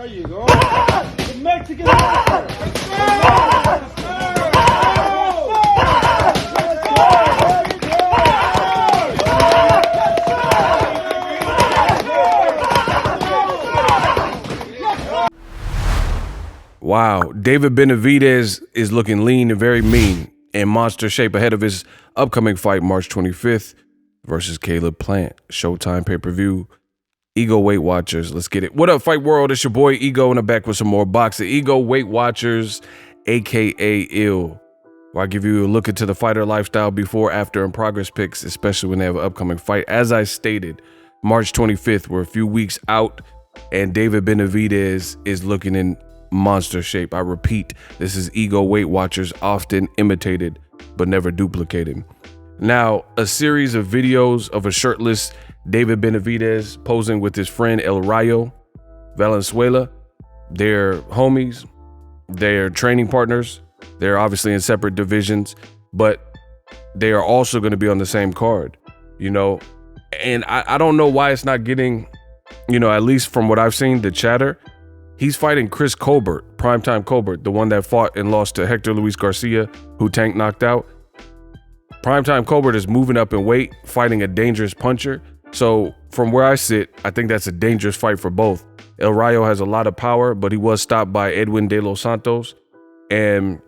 There you go. The Mexican. Let's go. Wow, David Benavidez is looking lean and very mean in monster shape ahead of his upcoming fight March 25th versus Caleb Plant. Showtime pay-per-view. Ego Weight Watchers, let's get it. What up, Fight World? It's your boy Ego, and I'm back with some more boxing. Ego Weight Watchers, aka Ill, where I give you a look into the fighter lifestyle before, after, and progress picks, especially when they have an upcoming fight. As I stated, March 25th, we're a few weeks out, and David Benavidez is looking in monster shape. I repeat, this is Ego Weight Watchers, often imitated but never duplicated. Now, a series of videos of a shirtless David Benavidez posing with his friend El Rayo Valenzuela. They're homies, they're training partners, they're obviously in separate divisions, but they are also going to be on the same card, you know. And I don't know why it's not getting, you know, at least from what I've seen, the chatter. He's fighting Chris Colbert, Primetime Colbert, the one that fought and lost to Hector Luis Garcia, who Tank knocked out. Primetime Colbert is moving up in weight, fighting a dangerous puncher. So from where I sit, I think that's a dangerous fight for both. El Rayo has a lot of power, but he was stopped by Edwin De Los Santos. And,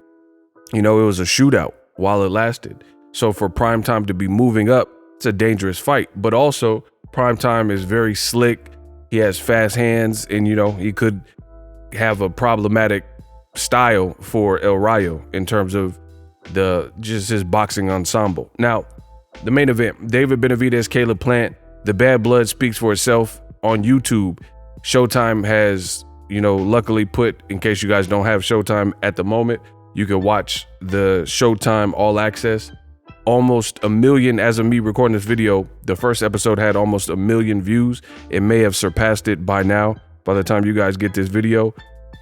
you know, it was a shootout while it lasted. So for Primetime to be moving up, it's a dangerous fight. But also, Primetime is very slick. He has fast hands, and, you know, he could have a problematic style for El Rayo in terms of just his boxing ensemble. Now, the main event, David Benavidez, Caleb Plant. The bad blood speaks for itself on YouTube. Showtime has, you know, luckily put, in case you guys don't have Showtime at the moment, you can watch the Showtime All Access. Almost 1 million, as of me recording this video, the first episode had almost 1 million views. It may have surpassed it by now, by the time you guys get this video.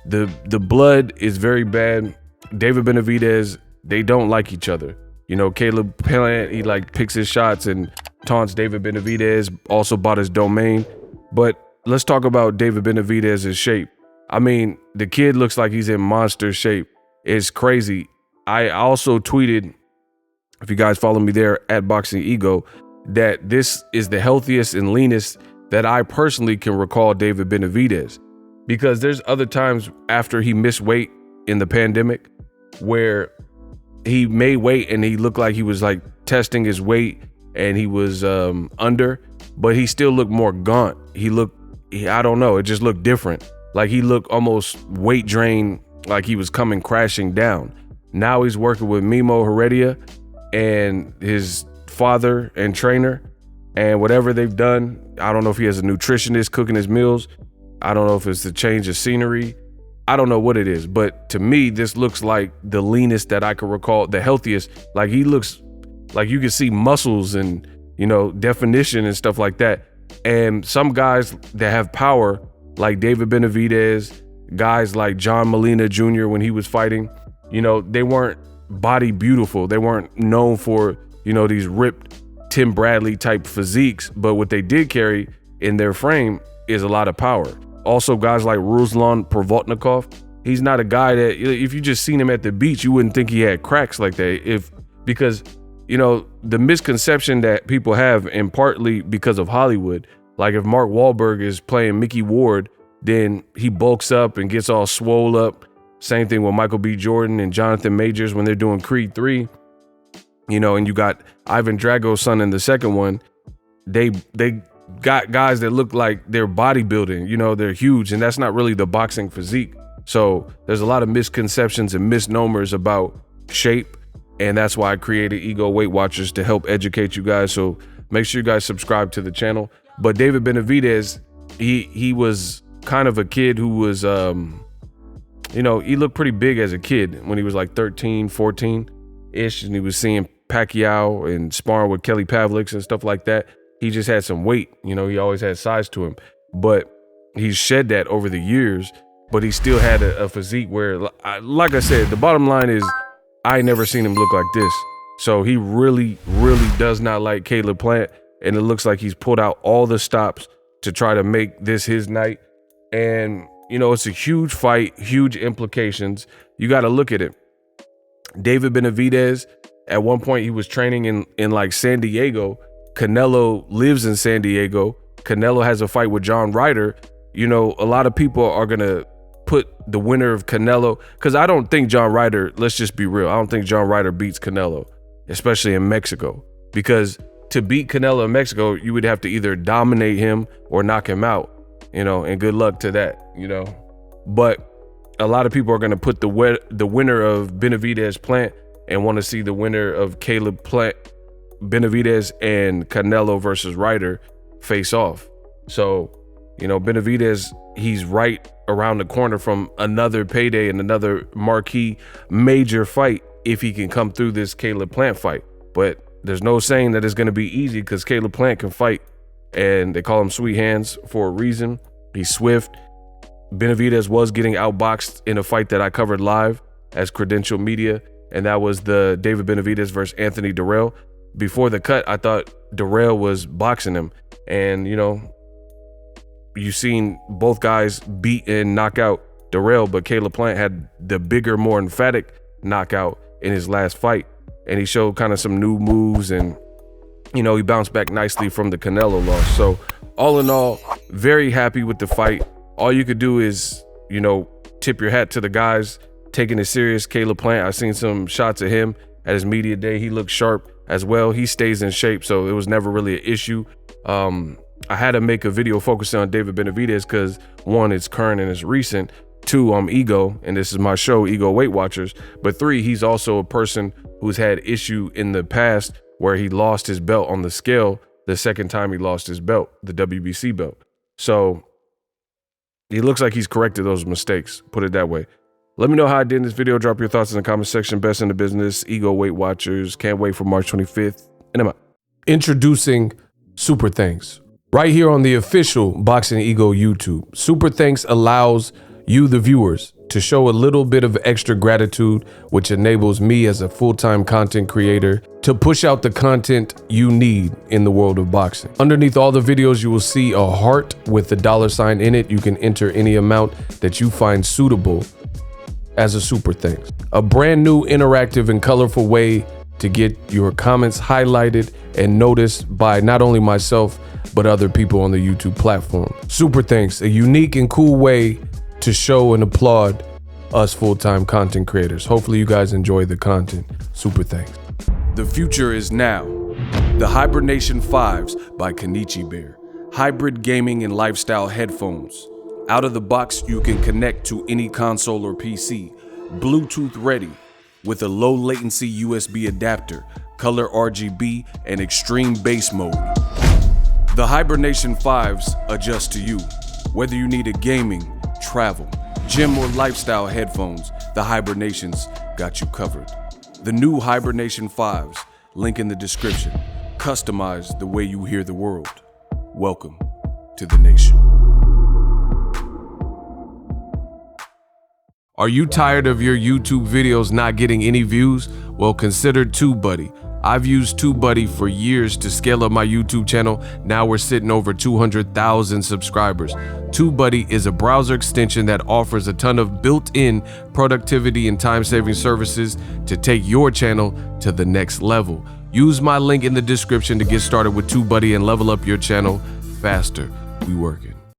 The blood is very bad. David Benavidez, they don't like each other. You know, Caleb Plant, he like picks his shots and taunts David Benavidez, also bought his domain. But let's talk about David Benavidez's shape. I mean, the kid looks like he's in monster shape. It's crazy. I also tweeted, if you guys follow me there, at Boxingego, that this is the healthiest and leanest that I personally can recall David Benavidez. Because there's other times after he missed weight in the pandemic where he made weight and he looked like he was like testing his weight and he was under, but he still looked more gaunt. I don't know, it just looked different. Like he looked almost weight drained, like he was coming crashing down. Now he's working with Mimo Heredia and his father and trainer, and whatever they've done, I don't know if he has a nutritionist cooking his meals. I don't know if it's the change of scenery. I don't know what it is, but to me, this looks like the leanest that I could recall, the healthiest. Like he looks like you can see muscles and, you know, definition and stuff like that. And some guys that have power, like David Benavidez, guys like John Molina Jr. when he was fighting, you know, they weren't body beautiful. They weren't known for, you know, these ripped Tim Bradley type physiques, but what they did carry in their frame is a lot of power. Also, guys like Ruslan Provodnikov, he's not a guy that, if you just seen him at the beach, you wouldn't think he had cracks like that. Because, you know, the misconception that people have, and partly because of Hollywood, like if Mark Wahlberg is playing Mickey Ward, then he bulks up and gets all swole up. Same thing with Michael B. Jordan and Jonathan Majors when they're doing Creed 3. You know, and you got Ivan Drago's son in the second one. They got guys that look like they're bodybuilding, you know, they're huge, and that's not really the boxing physique. So there's a lot of misconceptions and misnomers about shape, and that's why I created Ego Weight Watchers to help educate you guys. So make sure you guys subscribe to the channel. But David Benavidez, he was kind of a kid who was, you know, he looked pretty big as a kid when he was like 13, 14-ish, and he was seeing Pacquiao and sparring with Kelly Pavlik and stuff like that. He just had some weight, you know, he always had size to him, but he's shed that over the years, but he still had a physique where, like I said, the bottom line is I ain't never seen him look like this. So he really, really does not like Caleb Plant, and it looks like he's pulled out all the stops to try to make this his night. And you know, it's a huge fight, huge implications. You got to look at it. David Benavidez, at one point he was training in like San Diego. Canelo lives in San Diego. Canelo has a fight with John Ryder. You know, a lot of people are going to put the winner of Canelo, because I don't think John Ryder, let's just be real, I don't think John Ryder beats Canelo, especially in Mexico, because to beat Canelo in Mexico, you would have to either dominate him or knock him out, you know, and good luck to that, you know. But a lot of people are going to put the winner of Benavidez Plant and want to see the winner of Caleb Plant, Benavidez and Canelo versus Ryder face off. So, you know, Benavidez, he's right around the corner from another payday and another marquee major fight if he can come through this Caleb Plant fight. But there's no saying that it's going to be easy, because Caleb Plant can fight, and they call him Sweet Hands for a reason. He's swift. Benavidez was getting outboxed in a fight that I covered live as Credential Media, and that was the David Benavidez versus Anthony Durrell. Before the cut, I thought Durrell was boxing him, and you know, you've seen both guys beat and knock out Durrell, but Caleb Plant had the bigger, more emphatic knockout in his last fight, and he showed kind of some new moves, and you know, he bounced back nicely from the Canelo loss. So all in all, very happy with the fight. All you could do is, you know, tip your hat to the guys taking it serious. Caleb Plant, I've seen some shots of him at his media day. He looked sharp as well. He stays in shape, so it was never really an issue. I had to make a video focusing on David Benavidez because, one, it's current and it's recent. Two, I'm Ego, and this is my show, Ego Weight Watchers. But three, he's also a person who's had issue in the past where he lost his belt on the scale the second time he lost his belt, the WBC belt. So he looks like he's corrected those mistakes, put it that way. Let me know how I did in this video. Drop your thoughts in the comment section. Best in the business, Ego Weight Watchers. Can't wait for March 25th. And I'm out. Introducing Super Thanks. Right here on the official Boxing Ego YouTube. Super Thanks allows you, the viewers, to show a little bit of extra gratitude, which enables me as a full-time content creator to push out the content you need in the world of boxing. Underneath all the videos, you will see a heart with the $sign in it. You can enter any amount that you find suitable as a super thanks. A brand new, interactive, and colorful way to get your comments highlighted and noticed by not only myself, but other people on the YouTube platform. Super thanks, a unique and cool way to show and applaud us full-time content creators. Hopefully you guys enjoy the content. Super thanks. The future is now. The Hibernation 5s by Kenichi Bear. Hybrid gaming and lifestyle headphones. Out of the box, you can connect to any console or PC. Bluetooth ready with a low latency USB adapter, color RGB, and extreme bass mode. The Hibernation 5s adjust to you. Whether you need a gaming, travel, gym, or lifestyle headphones, the Hibernations got you covered. The new Hibernation 5s, link in the description. Customize the way you hear the world. Welcome to the nation. Are you tired of your YouTube videos not getting any views? Well, consider TubeBuddy. I've used TubeBuddy for years to scale up my YouTube channel. Now we're sitting over 200,000 subscribers. TubeBuddy is a browser extension that offers a ton of built-in productivity and time-saving services to take your channel to the next level. Use my link in the description to get started with TubeBuddy and level up your channel faster. We working.